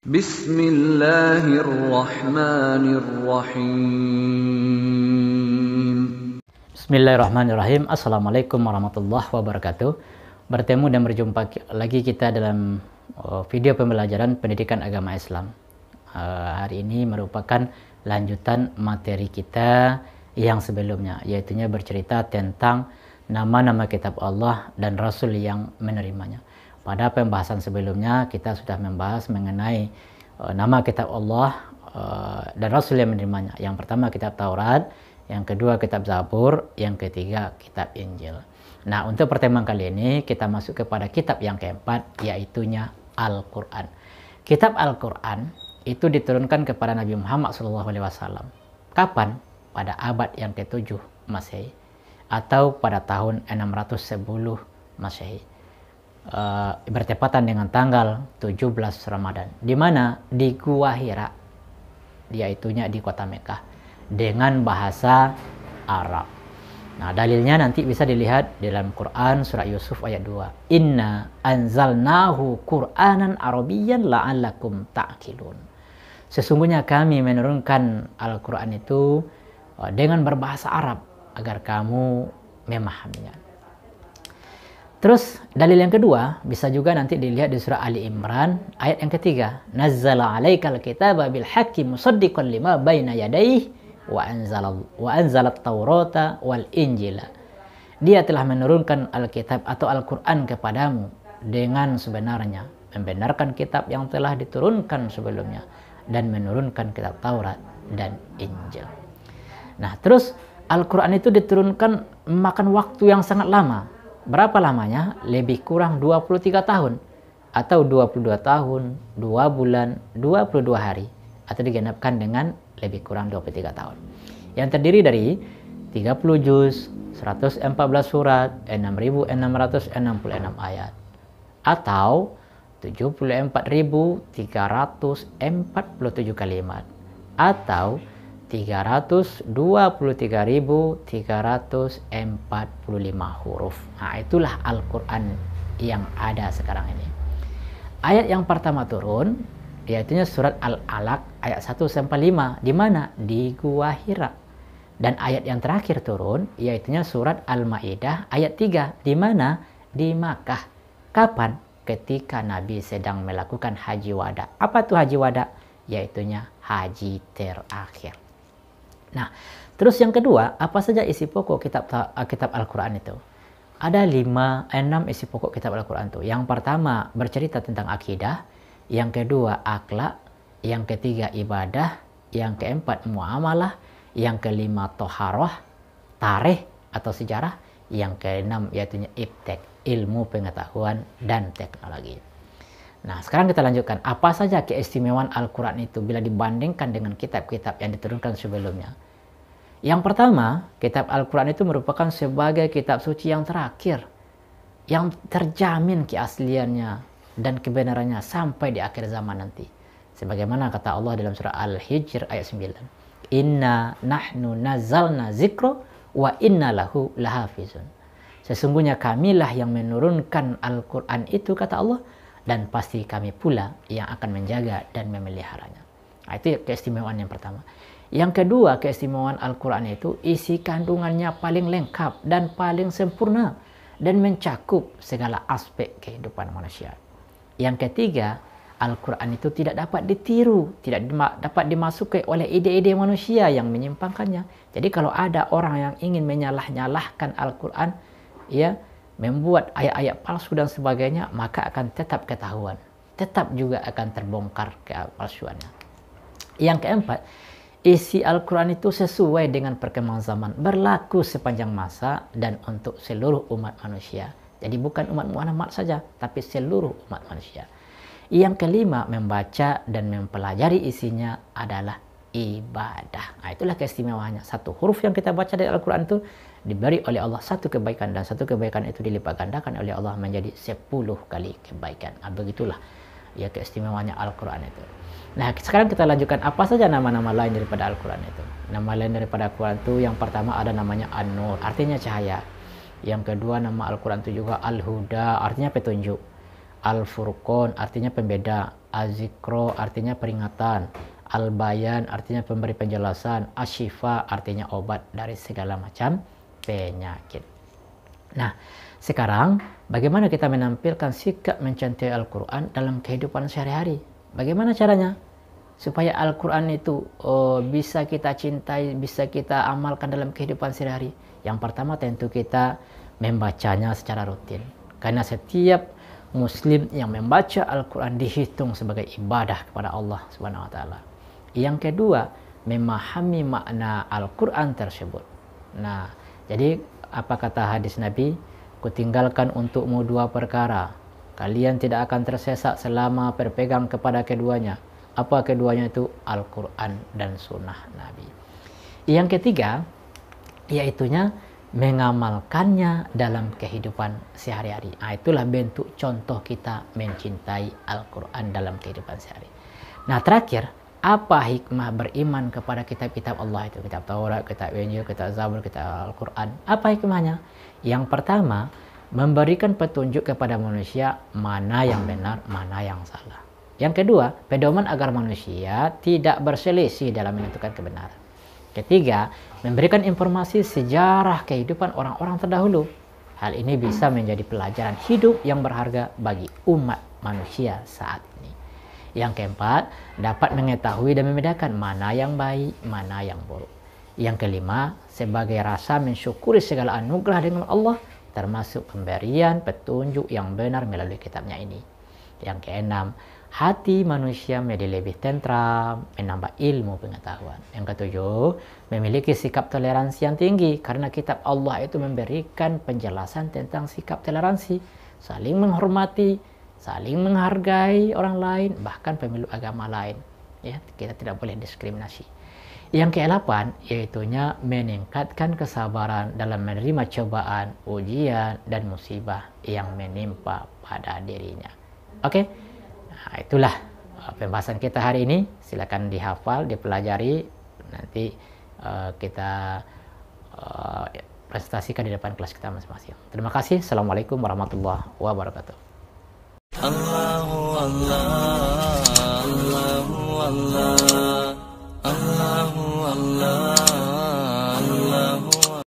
Bismillahirrahmanirrahim. Bismillahirrahmanirrahim. Assalamualaikum warahmatullahi wabarakatuh. Bertemu dan berjumpa lagi kita dalam video pembelajaran pendidikan agama Islam. Hari ini merupakan lanjutan materi kita yang sebelumnya, yaitu bercerita tentang nama-nama kitab Allah dan Rasul yang menerimanya. Pada pembahasan sebelumnya kita sudah membahas mengenai nama kitab Allah dan Rasul yang menerimanya. Yang pertama kitab Taurat, yang kedua kitab Zabur, yang ketiga kitab Injil. Nah, untuk pertemuan kali ini kita masuk kepada kitab yang keempat, yaitunya Al-Quran. Kitab Al-Quran itu diturunkan kepada Nabi Muhammad SAW. Kapan? Pada abad yang ke-7 Masehi atau pada tahun 610 Masehi. Bertepatan dengan tanggal 17 Ramadan, di mana di Gua Hira, yaitunya di kota Mekah, dengan bahasa Arab. Nah, dalilnya nanti bisa dilihat dalam Quran surah Yusuf ayat 2. Inna anzalnahu Qur'anan Arabiyyan la'allakum ta'qilun. Sesungguhnya kami menurunkan Al-Quran itu dengan berbahasa Arab agar kamu memahaminya. Terus dalil yang kedua bisa juga nanti dilihat di surah Ali Imran ayat yang ketiga. Nazzala 'alaikal kitaba bil haqqi musaddiqan lima baina yadayhi wa anzalat Taurata wal Injila. Dia telah menurunkan Alkitab atau Al-Quran kepadamu dengan sebenarnya, membenarkan kitab yang telah diturunkan sebelumnya dan menurunkan kitab Taurat dan Injil. Nah, terus Al-Quran itu diturunkan memakan waktu yang sangat lama. Berapa lamanya? Lebih kurang 23 tahun atau 22 tahun, 2 bulan, 22 hari, atau digenapkan dengan lebih kurang 23 tahun. Yang terdiri dari 30 juz, 114 surat, 6.666 ayat, atau 74.347 kalimat, atau 323.345 huruf. Nah, itulah Al-Quran yang ada sekarang ini. Ayat yang pertama turun, yaitu surat Al-Alaq ayat 1-5, di mana? Di Gua Hira. Dan ayat yang terakhir turun, yaitu surat Al-Maidah ayat 3, di mana? Di Makkah. Kapan? Ketika Nabi sedang melakukan haji wada. Apa itu haji wada? Yaitunya haji terakhir. Nah, terus yang kedua, apa saja isi pokok kitab Al-Quran itu? Ada 6 isi pokok kitab Al-Quran itu. Yang pertama bercerita tentang akidah, yang kedua akhlak, yang ketiga ibadah, yang keempat muamalah, yang kelima toharoh, tarikh atau sejarah, yang keenam yaitu iptek, ilmu pengetahuan dan teknologi. Nah, sekarang kita lanjutkan. Apa saja keistimewaan Al-Quran itu bila dibandingkan dengan kitab-kitab yang diturunkan sebelumnya? Yang pertama, kitab Al-Quran itu merupakan sebagai kitab suci yang terakhir, yang terjamin keasliannya dan kebenarannya sampai di akhir zaman nanti. Sebagaimana kata Allah dalam surah Al-Hijr ayat 9. Inna nahnu nazzalna zikra wa inna lahu lahafizun. Sesungguhnya kamilah yang menurunkan Al-Quran itu, kata Allah, dan pasti kami pula yang akan menjaga dan memeliharanya. Nah, itu keistimewaan yang pertama. Yang kedua, keistimewaan Al-Quran itu isi kandungannya paling lengkap dan paling sempurna dan mencakup segala aspek kehidupan manusia. Yang ketiga, Al-Quran itu tidak dapat ditiru, tidak dapat dimasuki oleh ide-ide manusia yang menyimpangkannya. Jadi kalau ada orang yang ingin menyalah-nyalahkan Al-Quran, ya, membuat ayat-ayat palsu dan sebagainya, maka akan tetap ketahuan, tetap juga akan terbongkar kepalsuannya. Yang keempat, isi Al-Quran itu sesuai dengan perkembangan zaman, berlaku sepanjang masa dan untuk seluruh umat manusia. Jadi bukan umat Muhammad saja, tapi seluruh umat manusia. Yang kelima, membaca dan mempelajari isinya adalah ibadah. Nah, itulah keistimewaannya. Satu huruf yang kita baca dari Al-Quran itu diberi oleh Allah satu kebaikan, dan satu kebaikan itu dilipat gandakan oleh Allah menjadi 10 kali kebaikan. Nah, begitulah ya keistimewaannya Al-Quran itu. Nah, sekarang kita lanjutkan apa saja nama-nama lain daripada Al-Quran itu. Nama lain daripada Al-Quran itu yang pertama ada namanya An-Nur, artinya cahaya. Yang kedua, nama Al-Quran itu juga Al-Huda, artinya petunjuk. Al-Furqan, artinya pembeda. Az-zikro artinya peringatan, al-bayan artinya pemberi penjelasan, asyifa artinya obat dari segala macam penyakit. Nah, sekarang bagaimana kita menampilkan sikap mencintai Al-Quran dalam kehidupan sehari-hari? Bagaimana caranya? Supaya Al-Quran itu bisa kita cintai, bisa kita amalkan dalam kehidupan sehari-hari. Yang pertama tentu kita membacanya secara rutin. Karena setiap Muslim yang membaca Al-Quran dihitung sebagai ibadah kepada Allah Subhanahu wa Ta'ala. Yang kedua, memahami makna Al-Quran tersebut. Nah, jadi apa kata hadis Nabi? Kutinggalkan untukmu dua perkara. Kalian tidak akan tersesat selama berpegang kepada keduanya. Apa keduanya itu? Al-Quran dan Sunnah Nabi. Yang ketiga, yaitunya mengamalkannya dalam kehidupan sehari-hari. Nah, itulah bentuk contoh kita mencintai Al-Quran dalam kehidupan sehari. Nah, terakhir, apa hikmah beriman kepada kitab-kitab Allah itu? Kitab Taurat, kitab Injil, kitab Zabur, kitab Al-Quran. Apa hikmahnya? Yang pertama, memberikan petunjuk kepada manusia mana yang benar, mana yang salah. Yang kedua, pedoman agar manusia tidak berselisih dalam menentukan kebenaran. Ketiga, memberikan informasi sejarah kehidupan orang-orang terdahulu. Hal ini bisa menjadi pelajaran hidup yang berharga bagi umat manusia saat ini. Yang keempat, dapat mengetahui dan membedakan mana yang baik, mana yang buruk. Yang kelima, sebagai rasa mensyukuri segala anugerah dengan Allah, termasuk pemberian petunjuk yang benar melalui kitabnya ini. Yang keenam, hati manusia menjadi lebih tentram, menambah ilmu pengetahuan. Yang ketujuh, memiliki sikap toleransi yang tinggi karena kitab Allah itu memberikan penjelasan tentang sikap toleransi, saling menghormati, saling menghargai orang lain, bahkan pemeluk agama lain. Ya, kita tidak boleh diskriminasi. Yang ke-8, yaitunya meningkatkan kesabaran dalam menerima cobaan, ujian, dan musibah yang menimpa pada dirinya. Oke? Nah, itulah pembahasan kita hari ini. Silakan dihafal, dipelajari. Nanti kita presentasikan di depan kelas kita masing-masing. Terima kasih. Assalamualaikum warahmatullahi wabarakatuh. Allahu Allah, Allahu Allah, Allahu Allah.